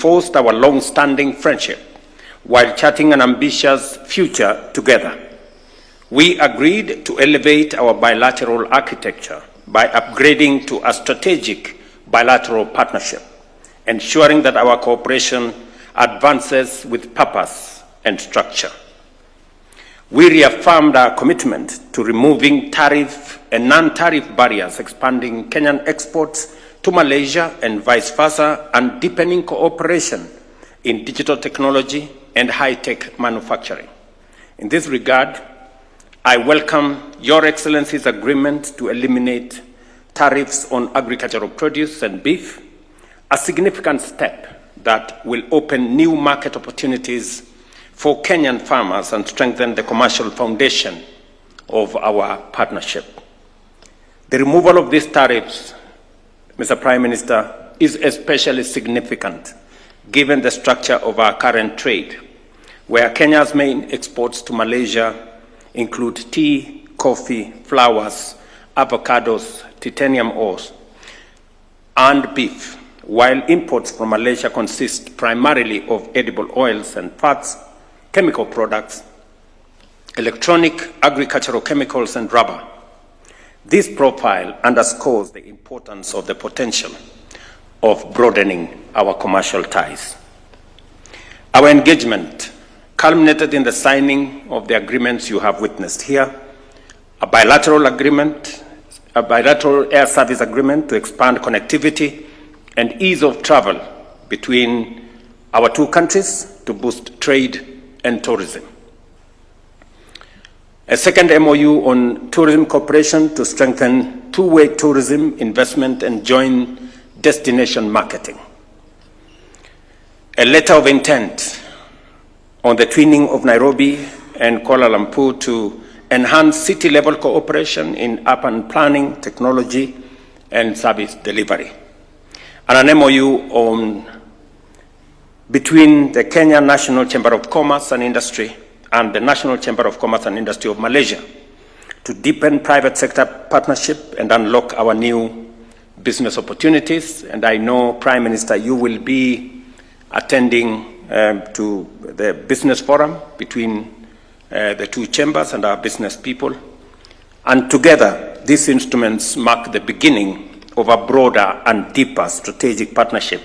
reinforced our long-standing friendship while charting an ambitious future together. We agreed to elevate our bilateral architecture by upgrading to a strategic bilateral partnership, ensuring that our cooperation advances with purpose and structure. We reaffirmed our commitment to removing tariff and non-tariff barriers, expanding Kenyan exports to Malaysia and vice versa, and deepening cooperation in digital technology and high-tech manufacturing. In this regard, I welcome Your Excellency's agreement to eliminate tariffs on agricultural produce and beef, a significant step that will open new market opportunities for Kenyan farmers and strengthen the commercial foundation of our partnership. The removal of these tariffs, Mr. Prime Minister, is especially significant given the structure of our current trade, where Kenya's main exports to Malaysia include tea, coffee, flowers, avocados, titanium ores, and beef, while imports from Malaysia consist primarily of edible oils and fats, chemical products, electronic, agricultural chemicals, and rubber. This profile underscores the importance of the potential of broadening our commercial ties. Our engagement culminated in the signing of the agreements you have witnessed here, a bilateral air service agreement to expand connectivity and ease of travel between our two countries to boost trade and tourism. A second MOU on tourism cooperation to strengthen two-way tourism investment and joint destination marketing. A letter of intent on the twinning of Nairobi and Kuala Lumpur to enhance city-level cooperation in urban planning, technology, and service delivery. And an MOU between the Kenya National Chamber of Commerce and Industry and the National Chamber of Commerce and Industry of Malaysia to deepen private sector partnership and unlock our new business opportunities. And I know, Prime Minister, you will be attending to the business forum between the two chambers and our business people. And together, these instruments mark the beginning of a broader and deeper strategic partnership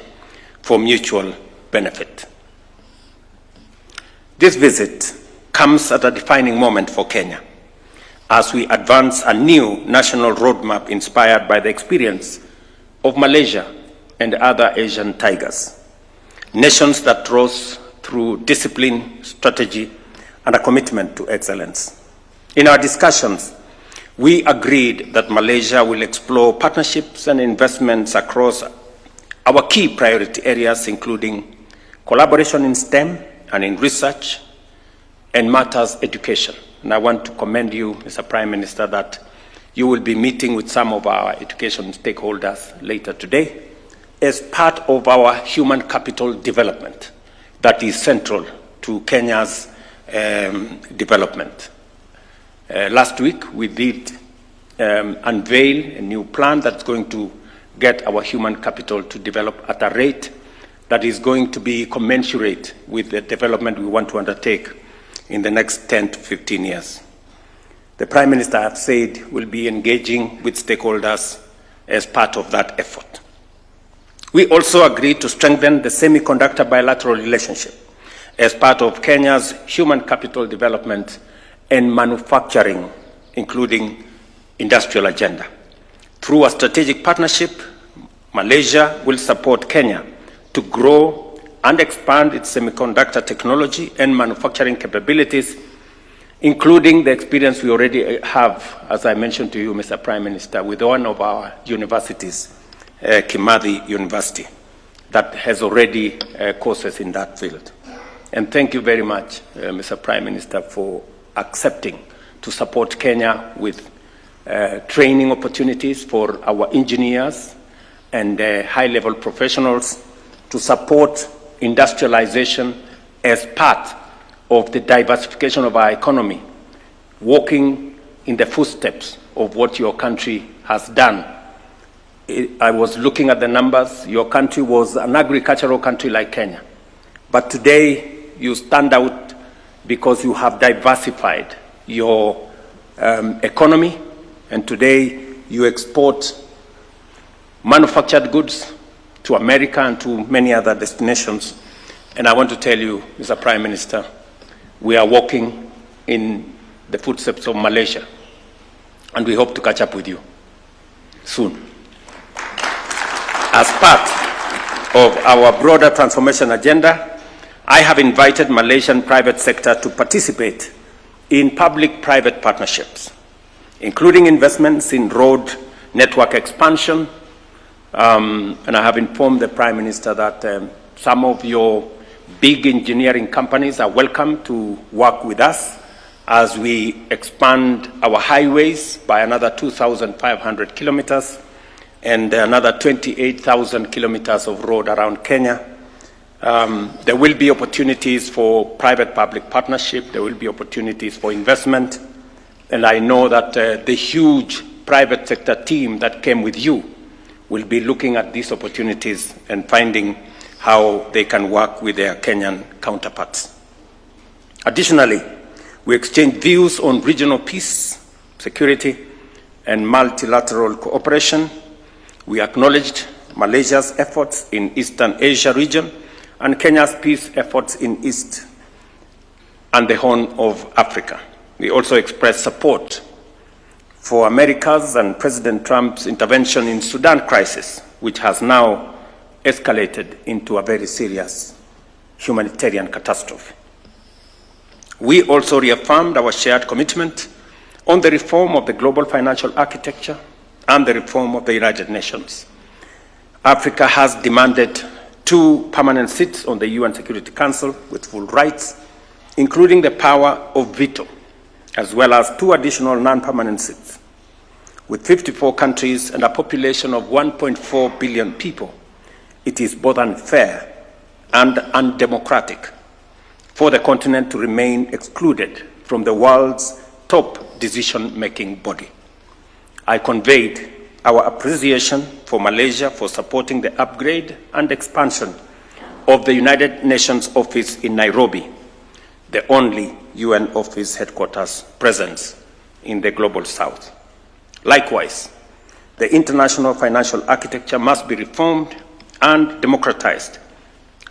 for mutual benefit. This visit comes at a defining moment for Kenya as we advance a new national roadmap inspired by the experience of Malaysia and other Asian tigers, nations that rose through discipline, strategy, and a commitment to excellence. In our discussions, we agreed that Malaysia will explore partnerships and investments across our key priority areas, including collaboration in STEM and in research and matters education. And I want to commend you, Mr. Prime Minister, that you will be meeting with some of our education stakeholders later today as part of our human capital development that is central to Kenya's development. Last week, we did unveil a new plan that's going to get our human capital to develop at a rate that is going to be commensurate with the development we want to undertake in the next 10 to 15 years. The Prime Minister, I've said, will be engaging with stakeholders as part of that effort. We also agreed to strengthen the semiconductor bilateral relationship as part of Kenya's human capital development and manufacturing, including industrial agenda. Through a strategic partnership, Malaysia will support Kenya to grow and expand its semiconductor technology and manufacturing capabilities, including the experience we already have, as I mentioned to you, Mr. Prime Minister, with one of our universities, Kimathi University, that has already courses in that field. And thank you very much, Mr. Prime Minister, for accepting to support Kenya with training opportunities for our engineers and high-level professionals to support industrialization as part of the diversification of our economy, walking in the footsteps of what your country has done I was looking at the numbers. Your country was an agricultural country like Kenya. But today, you stand out because you have diversified your economy, and today you export manufactured goods to America and to many other destinations. And I want to tell you, Mr. Prime Minister, we are walking in the footsteps of Malaysia, and we hope to catch up with you soon. As part of our broader transformation agenda, I have invited Malaysian private sector to participate in public-private partnerships, including investments in road network expansion. And I have informed the Prime Minister that some of your big engineering companies are welcome to work with us as we expand our highways by another 2,500 kilometers and another 28,000 kilometers of road around Kenya. There will be opportunities for private-public partnership. There will be opportunities for investment. And I know that the huge private sector team that came with you will be looking at these opportunities and finding how they can work with their Kenyan counterparts. Additionally, we exchange views on regional peace, security, and multilateral cooperation. We acknowledged Malaysia's efforts in Eastern Asia region and Kenya's peace efforts in East and the Horn of Africa. We also expressed support for America's and President Trump's intervention in Sudan crisis, which has now escalated into a very serious humanitarian catastrophe. We also reaffirmed our shared commitment on the reform of the global financial architecture and the reform of the United Nations. Africa has demanded 2 permanent seats on the UN Security Council with full rights, including the power of veto, as well as 2 additional non-permanent seats. With 54 countries and a population of 1.4 billion people, it is both unfair and undemocratic for the continent to remain excluded from the world's top decision-making body. I conveyed our appreciation for Malaysia for supporting the upgrade and expansion of the United Nations office in Nairobi, the only UN office headquarters presence in the Global South. Likewise, the international financial architecture must be reformed and democratized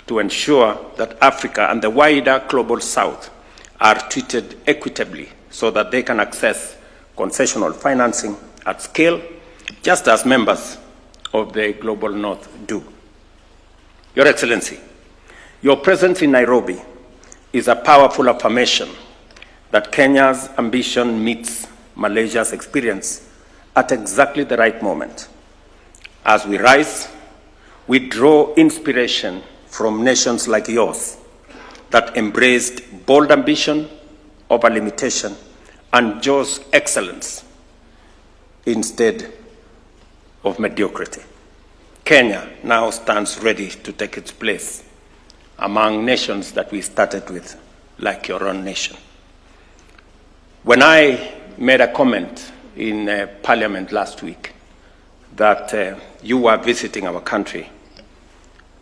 to ensure that Africa and the wider Global South are treated equitably so that they can access concessional financing at scale, just as members of the Global North do. Your Excellency, your presence in Nairobi is a powerful affirmation that Kenya's ambition meets Malaysia's experience at exactly the right moment. As we rise, we draw inspiration from nations like yours that embraced bold ambition over limitation and chose excellence instead of mediocrity. Kenya now stands ready to take its place among nations that we started with, like your own nation. When I made a comment in Parliament last week that you were visiting our country,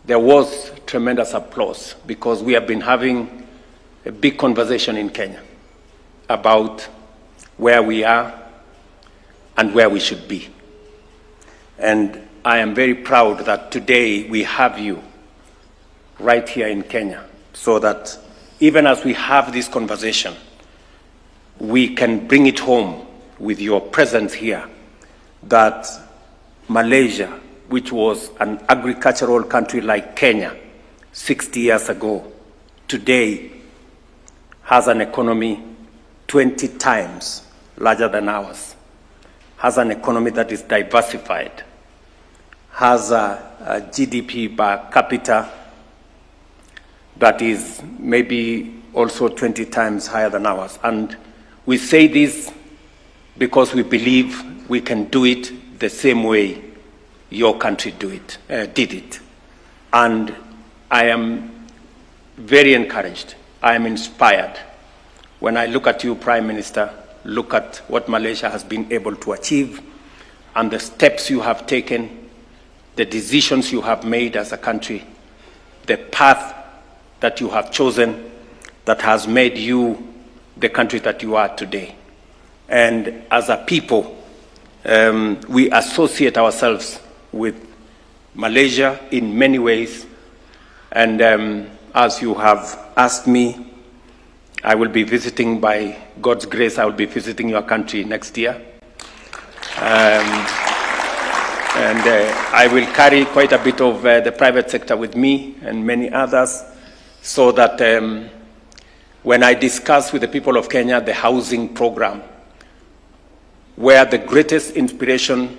there was tremendous applause because we have been having a big conversation in Kenya about where we are and where we should be. And I am very proud that today we have you right here in Kenya so that even as we have this conversation, we can bring it home with your presence here that Malaysia, which was an agricultural country like Kenya 60 years ago, today has an economy 20 times larger than ours, has an economy that is diversified, has a GDP per capita that is maybe also 20 times higher than ours. And we say this because we believe we can do it the same way your country did it. And I am very encouraged. I am inspired when I look at you, Prime Minister, look at what Malaysia has been able to achieve and the steps you have taken the decisions you have made as a country, the path that you have chosen that has made you the country that you are today. And as a people, we associate ourselves with Malaysia in many ways. And as you have asked me, I will be visiting, by God's grace, I will be visiting your country next year. And I will carry quite a bit of the private sector with me and many others, so that when I discuss with the people of Kenya the housing program, where the greatest inspiration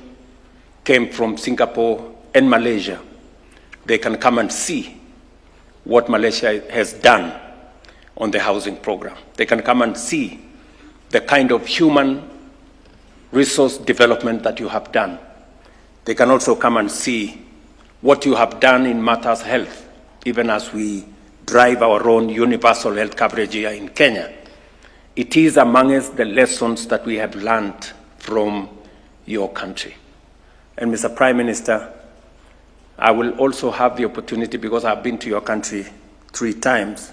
came from Singapore and Malaysia, they can come and see what Malaysia has done on the housing program. They can come and see the kind of human resource development that you have done. They can also come and see what you have done in matters of health, even as we drive our own universal health coverage here in Kenya. It is amongst the lessons that we have learned from your country. And Mr. Prime Minister, I will also have the opportunity, because I've been to your country 3 times,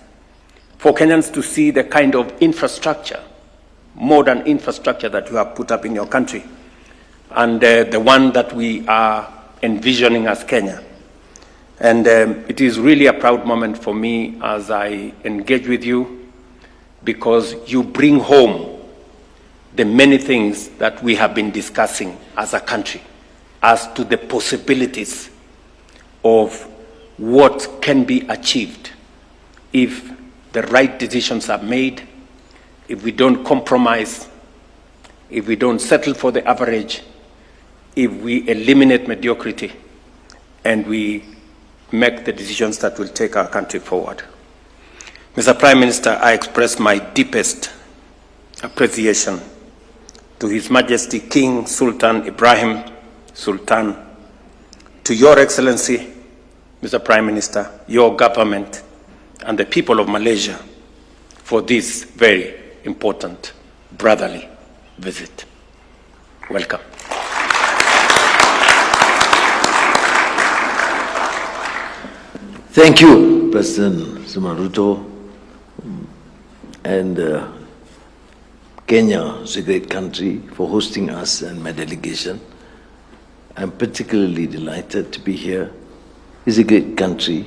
for Kenyans to see the kind of infrastructure, modern infrastructure that you have put up in your country, and the one that we are envisioning as Kenya. And it is really a proud moment for me as I engage with you, because you bring home the many things that we have been discussing as a country, as to the possibilities of what can be achieved if the right decisions are made, if we don't compromise, if we don't settle for the average, if we eliminate mediocrity, and we make the decisions that will take our country forward. Mr. Prime Minister, I express my deepest appreciation to His Majesty King Sultan Ibrahim Sultan, to Your Excellency, Mr. Prime Minister, your government, and the people of Malaysia for this very important brotherly visit. Welcome. Thank you, President RUTO. And Kenya is a great country for hosting us and my delegation. I'm particularly delighted to be here. It's a great country